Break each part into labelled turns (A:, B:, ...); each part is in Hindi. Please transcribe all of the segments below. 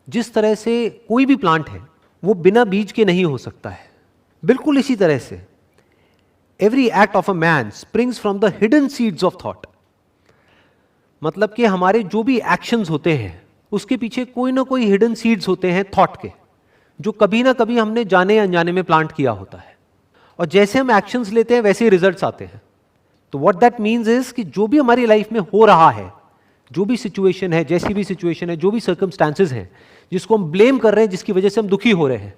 A: जिस तरह से कोई भी प्लांट है वो बिना बीज के नहीं हो सकता है, बिल्कुल इसी तरह से every act of a man springs from the hidden seeds of thought. मतलब कि हमारे जो भी एक्शंस होते हैं उसके पीछे कोई ना कोई हिडन सीड्स होते हैं थॉट के, जो कभी ना कभी हमने जाने या अनजाने में प्लांट किया होता है। और जैसे हम एक्शंस लेते हैं वैसे ही रिजल्ट्स आते हैं। तो व्हाट दैट मीन्स इज कि जो भी हमारी लाइफ में हो रहा है, जो भी सिचुएशन है, जैसी भी सिचुएशन है, जो भी सर्कमस्टांसेस हैं जिसको हम ब्लेम कर रहे हैं, जिसकी वजह से हम दुखी हो रहे हैं,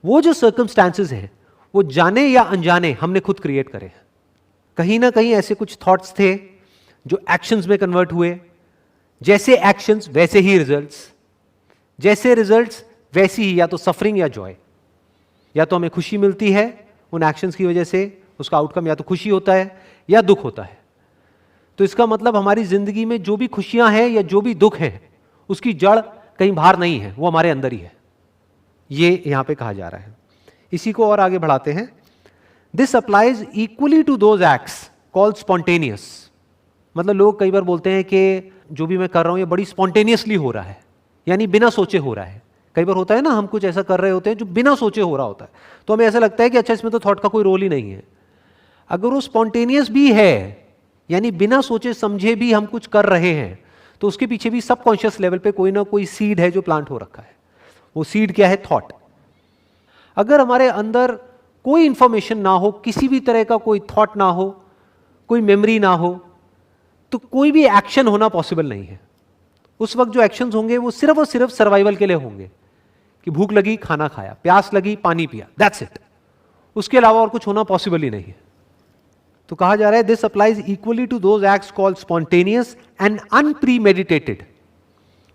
A: वो जो सर्कमस्टांसेस हैं वो जाने या अनजाने हमने खुद क्रिएट करे हैं। कहीं ना कहीं ऐसे कुछ थॉट्स थे जो एक्शंस में कन्वर्ट हुए, जैसे एक्शंस वैसे ही रिजल्ट्स, जैसे रिजल्ट्स वैसी ही या तो सफरिंग या जॉय। या तो हमें खुशी मिलती है उन एक्शंस की वजह से, उसका आउटकम या तो खुशी होता है या दुख होता है। तो इसका मतलब हमारी जिंदगी में जो भी खुशियां हैं या जो भी दुख है उसकी जड़ कहीं बाहर नहीं है, वो हमारे अंदर ही है, ये यहां पे कहा जा रहा है। इसी को और आगे बढ़ाते हैं। This applies equally to those acts called spontaneous. मतलब लोग कई बार बोलते हैं कि जो भी मैं कर रहा हूं ये बड़ी स्पॉन्टेनियसली हो रहा है, यानी बिना सोचे हो रहा है। कई बार होता है ना, हम कुछ ऐसा कर रहे होते हैं जो बिना सोचे हो रहा होता है, तो हमें ऐसा लगता है कि अच्छा इसमें तो थॉट का कोई रोल ही नहीं है। अगर वो स्पॉन्टेनियस भी है, यानी बिना सोचे समझे भी हम कुछ कर रहे हैं, तो उसके पीछे भी सबकॉन्शियस लेवल पे कोई ना कोई सीड है जो प्लांट हो रखा है। वो सीड क्या है? थॉट। अगर हमारे अंदर कोई इंफॉर्मेशन ना हो, किसी भी तरह का कोई थॉट ना हो, कोई मेमोरी ना हो, तो कोई भी एक्शन होना पॉसिबल नहीं है। उस वक्त जो एक्शंस होंगे वो सिर्फ और सिर्फ सर्वाइवल के लिए होंगे कि भूख लगी खाना खाया, प्यास लगी पानी पिया, दैट्स इट। उसके अलावा और कुछ होना पॉसिबल ही नहीं है। तो कहा जा रहा है this applies equally to those acts called spontaneous and unpremeditated.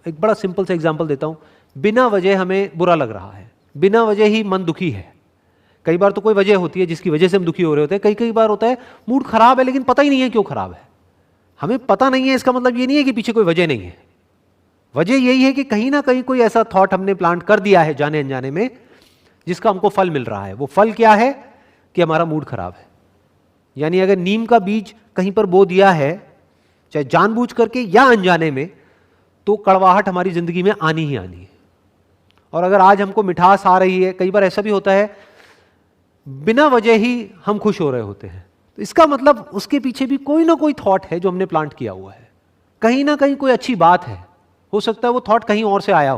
A: एक बड़ा सिंपल सा एग्जांपल देता हूं। बिना वजह हमें बुरा लग रहा है, बिना वजह ही मन दुखी है। कई बार तो कोई वजह होती है जिसकी वजह से हम दुखी हो रहे होते हैं। कई कई बार होता है मूड खराब है लेकिन पता ही नहीं है क्यों खराब है। हमें पता नहीं है, इसका मतलब ये नहीं है कि पीछे कोई वजह नहीं है। वजह यही है कि कहीं ना कहीं कोई ऐसा थॉट हमने प्लांट कर दिया है जाने अनजाने में, जिसका हमको फल मिल रहा है। वो फल क्या है? कि हमारा मूड खराब है। यानी अगर नीम का बीज कहीं पर बो दिया है, चाहे जानबूझ करके या अनजाने में, तो कड़वाहट हमारी जिंदगी में आनी ही आनी है। और अगर आज हमको मिठास आ रही है, कई बार ऐसा भी होता है बिना वजह ही हम खुश हो रहे होते हैं, तो इसका मतलब उसके पीछे भी कोई ना कोई थॉट है जो हमने प्लांट किया हुआ है। कहीं ना कहीं कोई अच्छी बात है। हो सकता है वो थॉट कहीं और से आया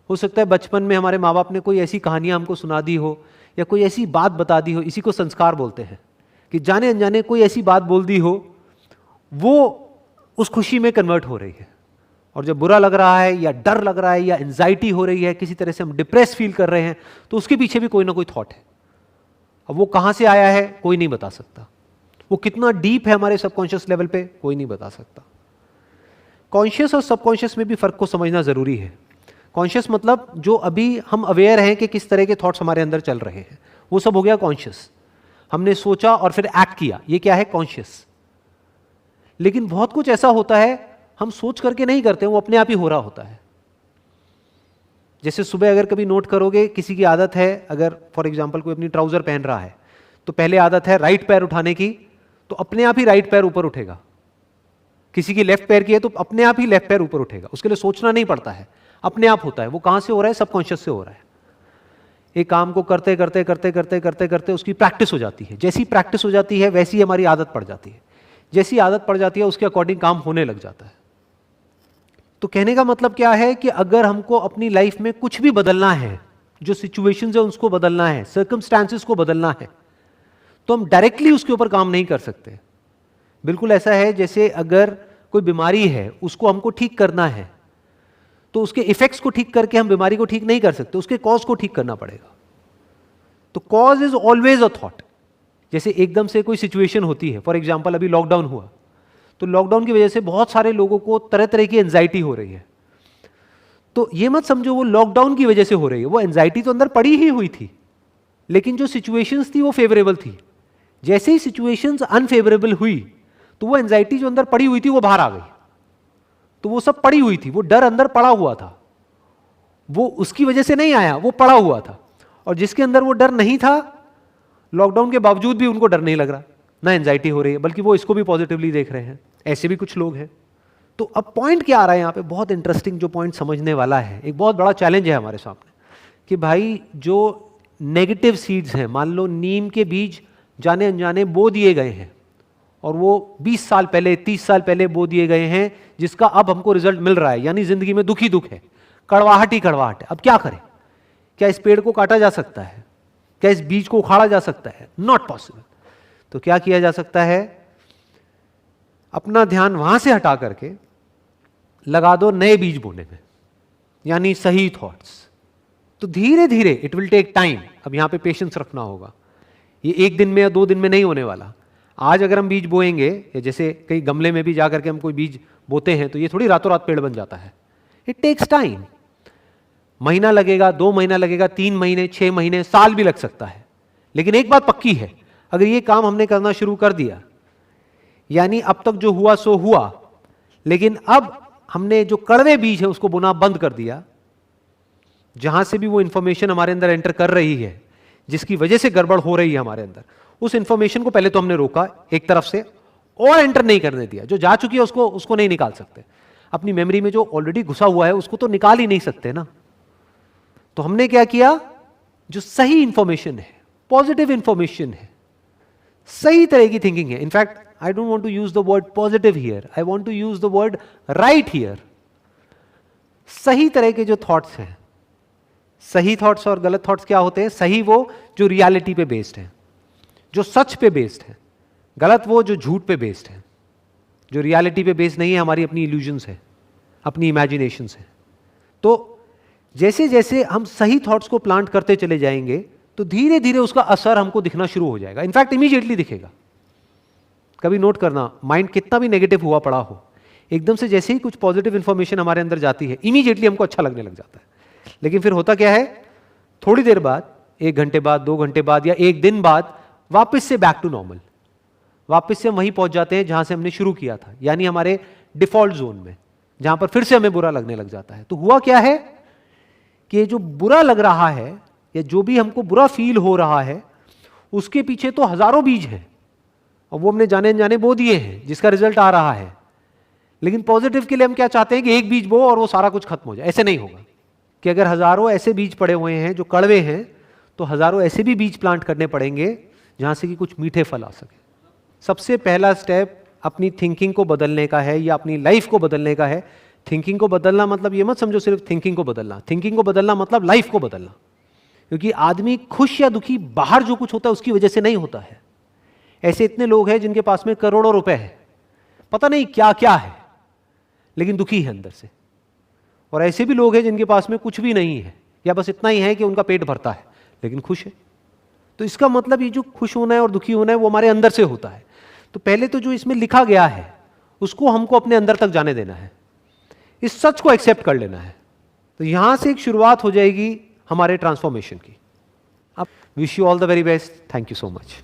A: हो सकता है बचपन में हमारे माँ बाप ने कोई ऐसी कहानियां हमको सुना दी हो या कोई ऐसी बात बता दी हो। इसी को संस्कार बोलते हैं कि जाने अनजाने कोई ऐसी बात बोल दी हो, वो उस खुशी में कन्वर्ट हो रही है। और जब बुरा लग रहा है या डर लग रहा है या एंजाइटी हो रही है, किसी तरह से हम डिप्रेस फील कर रहे हैं, तो उसके पीछे भी कोई ना कोई थॉट है। अब वो कहां से आया है कोई नहीं बता सकता। वो कितना डीप है हमारे सबकॉन्शियस लेवल पे कोई नहीं बता सकता। कॉन्शियस और सबकॉन्शियस में भी फर्क को समझना जरूरी है। कॉन्शियस मतलब जो अभी हम अवेयर हैं कि किस तरह के थॉट्स हमारे अंदर चल रहे हैं, वो सब हो गया कॉन्शियस। हमने सोचा और फिर एक्ट किया, ये क्या है? कॉन्शियस। लेकिन बहुत कुछ ऐसा होता है हम सोच करके नहीं करते, वो अपने आप ही हो रहा होता है। जैसे सुबह अगर कभी नोट करोगे, किसी की आदत है, अगर फॉर एग्जांपल कोई अपनी ट्राउजर पहन रहा है तो पहले आदत है राइट पैर उठाने की, तो अपने आप ही राइट पैर ऊपर उठेगा। किसी की लेफ्ट पैर की है तो अपने आप ही लेफ्ट पैर ऊपर उठेगा। उसके लिए सोचना नहीं पड़ता है, अपने आप होता है। वो कहां से हो रहा है? सबकॉन्शियस से हो रहा है। एक काम को करते करते करते करते करते करते उसकी प्रैक्टिस हो जाती है। जैसी प्रैक्टिस हो जाती है वैसी हमारी आदत पड़ जाती है। जैसी आदत पड़ जाती है उसके अकॉर्डिंग काम होने लग जाता है। तो कहने का मतलब क्या है कि अगर हमको अपनी लाइफ में कुछ भी बदलना है, जो सिचुएशंस है उसको बदलना है, सर्कमस्टांसेस को बदलना है, तो हम डायरेक्टली उसके ऊपर काम नहीं कर सकते। बिल्कुल ऐसा है जैसे अगर कोई बीमारी है, उसको हमको ठीक करना है, तो उसके इफेक्ट्स को ठीक करके हम बीमारी को ठीक नहीं कर सकते, उसके कॉज को ठीक करना पड़ेगा। तो cause is always a thought. जैसे एकदम से कोई सिचुएशन होती है, फॉर एग्जांपल अभी लॉकडाउन हुआ, तो लॉकडाउन की वजह से बहुत सारे लोगों को तरह तरह की एंजाइटी हो रही है। तो ये मत समझो वो लॉकडाउन की वजह से हो रही है, वो एंजाइटी तो अंदर पड़ी ही हुई थी, लेकिन जो सिचुएशंस थी वो फेवरेबल थी। जैसे ही सिचुएशंस अनफेवरेबल हुई तो वो एंजाइटी जो अंदर पड़ी हुई थी वो बाहर आ गई। तो वो सब पड़ी हुई थी, वो डर अंदर पड़ा हुआ था, वो उसकी वजह से नहीं आया, वो पड़ा हुआ था। और जिसके अंदर वो डर नहीं था, लॉकडाउन के बावजूद भी उनको डर नहीं लग रहा, ना एंजाइटी हो रही है, बल्कि वो इसको भी पॉजिटिवली देख रहे हैं। ऐसे भी कुछ लोग हैं। तो अब पॉइंट क्या आ रहा है यहाँ पे, बहुत इंटरेस्टिंग जो पॉइंट समझने वाला है, एक बहुत बड़ा चैलेंज है हमारे सामने कि भाई जो नेगेटिव सीड्स हैं, मान लो नीम के बीज जाने अनजाने बो दिए गए हैं और वो 20 साल पहले 30 साल पहले बो दिए गए हैं, जिसका अब हमको रिजल्ट मिल रहा है, यानी जिंदगी में दुख ही दुख है, कड़वाहट ही कड़वाहट है। अब क्या करें? क्या इस पेड़ को काटा जा सकता है? क्या इस बीज को उखाड़ा जा सकता है? Not possible. तो क्या किया जा सकता है? अपना ध्यान वहां से हटा करके लगा दो नए बीज बोने में, यानी सही थॉट्स। तो धीरे धीरे, इट विल टेक टाइम, अब यहां पे पेशेंस रखना होगा, ये एक दिन में या 2 दिन में नहीं होने वाला। आज अगर हम बीज बोएंगे, या जैसे कई गमले में भी जाकर के हम कोई बीज बोते हैं, तो ये थोड़ी रातों रात पेड़ बन जाता है। इट टेक्स टाइम, महीना लगेगा, 2 महीना लगेगा, 3 महीने, 6 महीने, साल भी लग सकता है। लेकिन एक बात पक्की है, अगर ये काम हमने करना शुरू कर दिया, यानी अब तक जो हुआ सो हुआ, लेकिन अब हमने जो कड़वे बीज है उसको बोना बंद कर दिया, जहां से भी वो इंफॉर्मेशन हमारे अंदर एंटर कर रही है, जिसकी वजह से गड़बड़ हो रही है हमारे अंदर, उस इंफॉर्मेशन को पहले तो हमने रोका एक तरफ से, और एंटर नहीं करने दिया। जो जा चुकी है उसको नहीं निकाल सकते। अपनी मेमोरी में जो ऑलरेडी घुसा हुआ है उसको तो निकाल ही नहीं सकते ना। तो हमने क्या किया, जो सही इंफॉर्मेशन है, पॉजिटिव इंफॉर्मेशन है, सही तरह की थिंकिंग है, in fact I don't want to use the word positive here, I want to use the word right here. सही तरह के जो थॉट्स हैं, सही थॉट्स और गलत थॉट्स क्या होते हैं? सही वो जो रियलिटी पे बेस्ड है, जो सच पे बेस्ड है, गलत वो जो झूठ पे बेस्ड है, जो रियलिटी पे बेस्ड नहीं है, हमारी अपनी इल्यूजन्स है, अपनी इमेजिनेशंस है। तो जैसे जैसे हम सही थॉट्स को प्लांट करते चले जाएंगे, तो धीरे धीरे उसका असर हमको दिखना शुरू हो जाएगा, इनफैक्ट इमीडिएटली दिखेगा। कभी नोट करना, माइंड कितना भी नेगेटिव हुआ पड़ा हो, एकदम से जैसे ही कुछ पॉजिटिव इंफॉर्मेशन हमारे अंदर जाती है, इमीडिएटली हमको अच्छा लगने लग जाता है। लेकिन फिर होता क्या है, थोड़ी देर बाद, 1 घंटे बाद, 2 घंटे बाद, या 1 दिन बाद, वापस से बैक टू नॉर्मल, वापस से हम वहीं पहुंच जाते हैं जहां से हमने शुरू किया था, यानी हमारे डिफॉल्ट जोन में, जहां पर फिर से हमें बुरा लगने लग जाता है। तो हुआ क्या है कि जो बुरा लग रहा है, या जो भी हमको बुरा फील हो रहा है, उसके पीछे तो हजारों बीज हैं, और वो हमने जाने अनजाने बो दिए हैं, जिसका रिजल्ट आ रहा है। लेकिन पॉजिटिव के लिए हम क्या चाहते हैं कि एक बीज बो और वो सारा कुछ खत्म हो जाए। ऐसे नहीं होगा कि अगर हजारों ऐसे बीज पड़े हुए हैं जो कड़वे हैं, तो हजारों ऐसे भी बीज प्लांट करने पड़ेंगे जहां से कि कुछ मीठे फल आ सके। सबसे पहला स्टेप अपनी थिंकिंग को बदलने का है, या अपनी लाइफ को बदलने का है। थिंकिंग को बदलना मतलब ये मत समझो सिर्फ थिंकिंग को बदलना, थिंकिंग को बदलना मतलब लाइफ को बदलना। क्योंकि आदमी खुश या दुखी बाहर जो कुछ होता है उसकी वजह से नहीं होता है। ऐसे इतने लोग हैं जिनके पास में करोड़ों रुपए हैं, पता नहीं क्या क्या है, लेकिन दुखी है अंदर से। और ऐसे भी लोग हैं जिनके पास में कुछ भी नहीं है, या बस इतना ही है कि उनका पेट भरता है, लेकिन खुश है। तो इसका मतलब ये जो खुश होना है और दुखी होना है वो हमारे अंदर से होता है। तो पहले तो जो इसमें लिखा गया है उसको हमको अपने अंदर तक जाने देना है, इस सच को एक्सेप्ट कर लेना है। तो यहां से एक शुरुआत हो जाएगी हमारे ट्रांसफॉर्मेशन की। अब wish you all the very best, thank you so much.